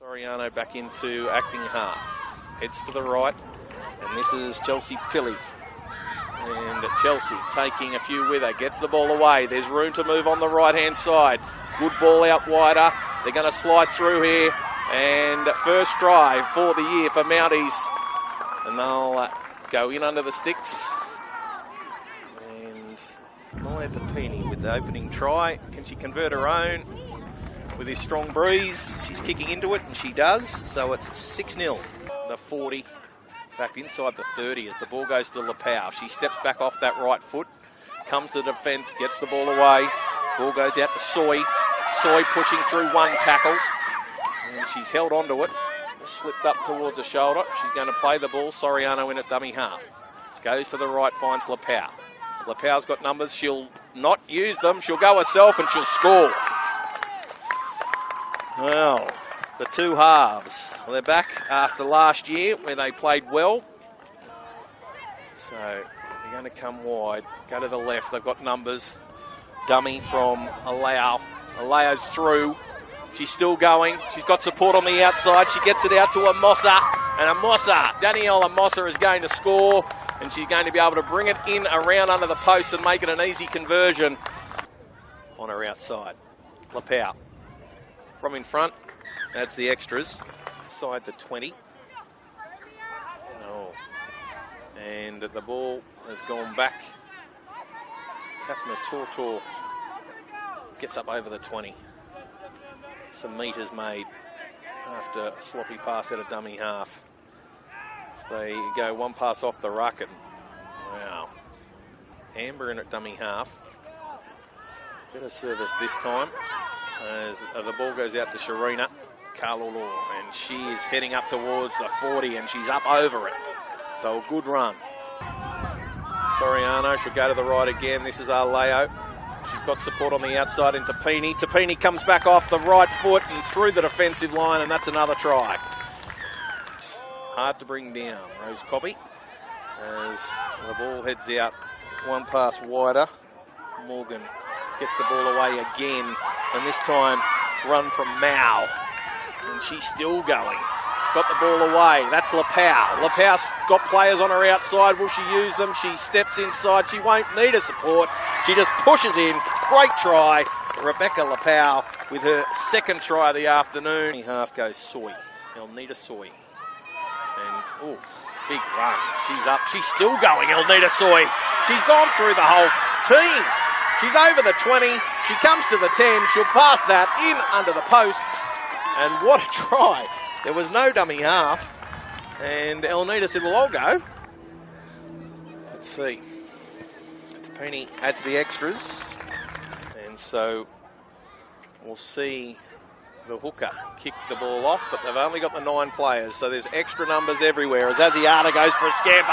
Soriano back into acting half. Heads to the right, and this is Chelsea Pilley. And Chelsea taking a few with her, gets the ball away. There's room to move on the right-hand side. Good ball out wider. They're going to slice through here. And first try for the year for Mounties. And they'll go in under the sticks. And Maya Tapini with the opening try. Can she convert her own? With his strong breeze, she's kicking into it, and she does. So it's 6-0. The 40, in fact, inside the 30 as the ball goes to Lepau. She steps back off that right foot, comes to the defence, gets the ball away. Ball goes out to Soy. Soy pushing through one tackle, and she's held onto it. Slipped up towards the shoulder. She's going to play the ball. Soriano in at dummy half. Goes to the right, finds Lepau. Lepau's got numbers. She'll not use them. She'll go herself, and she'll score. Well, the two halves, they're back after last year where they played well. So they're going to come wide, go to the left. They've got numbers. Dummy from Alao. Alao's through. She's still going. She's got support on the outside. She gets it out to Amossa. And Amossa, Danielle Amossa is going to score. And she's going to be able to bring it in around under the post and make it an easy conversion on her outside. Lepau. From in front, that's the extras. Side to 20. Oh. And the ball has gone back. Tafna Tortor gets up over the 20. Some metres made after a sloppy pass out of dummy half. So they go one pass off the ruck and wow. Amber in at dummy half. Better service this time. As the ball goes out to Sharina Kalulu, and she is heading up towards the 40, and she's up over it. So a good run. Soriano should go to the right again. This is Arleo. She's got support on the outside into Tapini. Tapini comes back off the right foot and through the defensive line, and that's another try. Hard to bring down. Rose Cobby as the ball heads out one pass wider. Morgan gets the ball away again, and this time run from Mao. And she's still going. Got the ball away. That's Lepau. Lepau's got players on her outside. Will she use them? She steps inside. She won't need a support. She just pushes in. Great try. Rebecca Lepau with her second try of the afternoon. Half goes Soy. Elnita Soy. And, oh, big run. She's up. She's still going, Elnita Soy. She's gone through the whole team. She's over the 20. She comes to the 10. She'll pass that in under the posts. And what a try. There was no dummy half. And Elnita said, well, I'll go. Let's see. Tapini adds the extras. And so we'll see the hooker kick the ball off, but they've only got the 9 players. So there's extra numbers everywhere as Asiata goes for a scamper.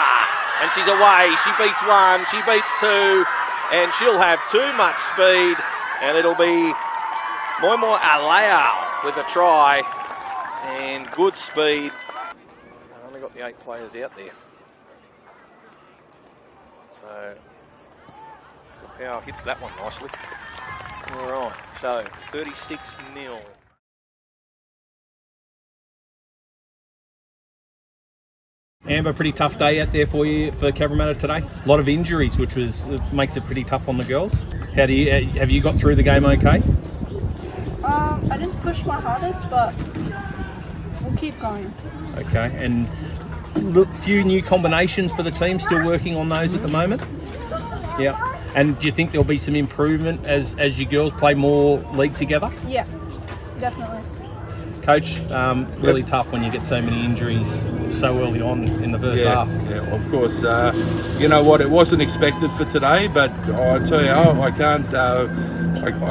And she's away. She beats 1. She beats 2. And she'll have too much speed, and it'll be Moimo Alao with a try and good speed. They've only got the 8 players out there. So Power hits that one nicely. All right, so 36-0. Amber, pretty tough day out there for you for Cabramatta today. A lot of injuries, which makes it pretty tough on the girls. Have you got through the game okay? I didn't push my hardest, but we'll keep going. Okay, and look, few new combinations for the team. Still working on those at the moment. Yeah, and do you think there'll be some improvement as you girls play more league together? Yeah, definitely. Coach, really tough when you get so many injuries so early on in the first half. Yeah, of course. You know what? It wasn't expected for today, but I tell you, I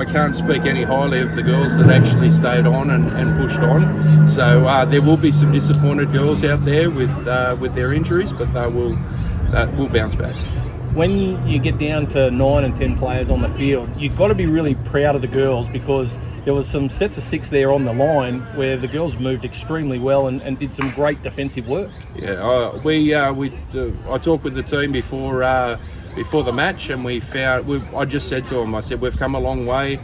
can't speak any highly of the girls that actually stayed on and pushed on. So there will be some disappointed girls out there with their injuries, but that will bounce back. When you get down to 9 and 10 players on the field, you've got to be really proud of the girls, because there was some sets of 6 there on the line where the girls moved extremely well and did some great defensive work. Yeah, I talked with the team before the match, and I just said to them, I said, we've come a long way.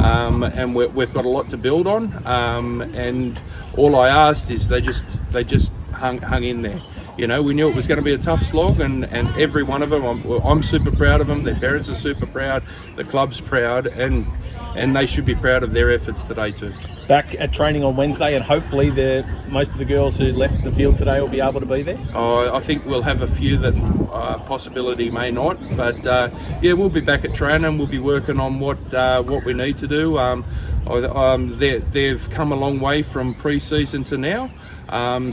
and we've got a lot to build on. And all I asked is they just hung in there. You know, we knew it was going to be a tough slog, and every one of them, I'm super proud of them. Their parents are super proud. The club's proud, and they should be proud of their efforts today too. Back at training on Wednesday, and hopefully most of the girls who left the field today will be able to be there. I think we'll have a few that possibility may not, but yeah, we'll be back at training. We'll be working on what we need to do. They've come a long way from pre-season to now.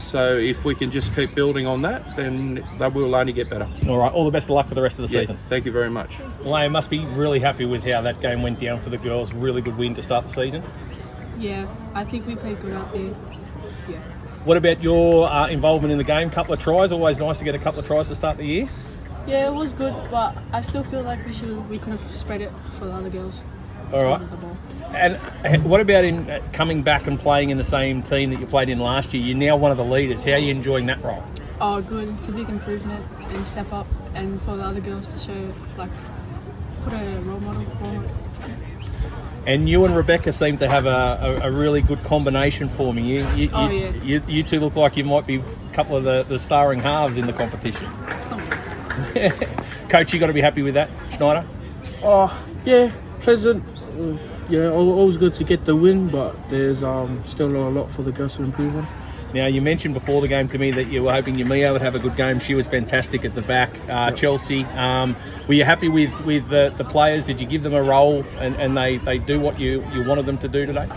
So if we can just keep building on that, then they will only get better. All right, all the best of luck for the rest of the season. Thank you very much. Leah must be really happy with how that game went down for the girls. Really good win to start the season. Yeah, I think we played good out there. Yeah. What about your involvement in the game? Couple of tries, always nice to get a couple of tries to start the year. Yeah, it was good, but I still feel like we could have spread it for the other girls. All right. And what about in coming back and playing in the same team that you played in last year? You're now one of the leaders. How are you enjoying that role? Oh, good. It's a big improvement and step up, and for the other girls to show, like, put a role model for it. And you and Rebecca seem to have a really good combination for me. You two look like you might be a couple of the starring halves in the competition. Coach, you got to be happy with that, Schneider? Oh, yeah, pleasant. Yeah, always good to get the win, but there's still a lot for the girls to improve on. Now, you mentioned before the game to me that you were hoping Yumia would have a good game. She was fantastic at the back. Yep. Chelsea, were you happy with the players? Did you give them a role and they do what you wanted them to do today?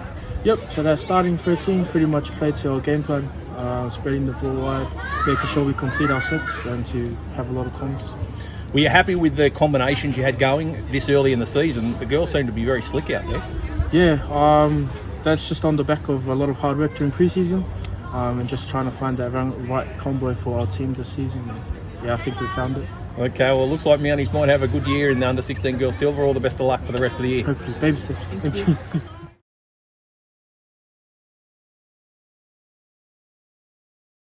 Yep, so they're starting 13, pretty much played to our game plan, spreading the ball wide, making sure we complete our sets and to have a lot of comms. Were you happy with the combinations you had going this early in the season? The girls seem to be very slick out there. Yeah, that's just on the back of a lot of hard work during pre-season and just trying to find that right combo for our team this season. Yeah, I think we found it. Okay, well, it looks like Mounties might have a good year in the Under-16 Girls Silver. All the best of luck for the rest of the year. Hopefully, baby steps. Thank you.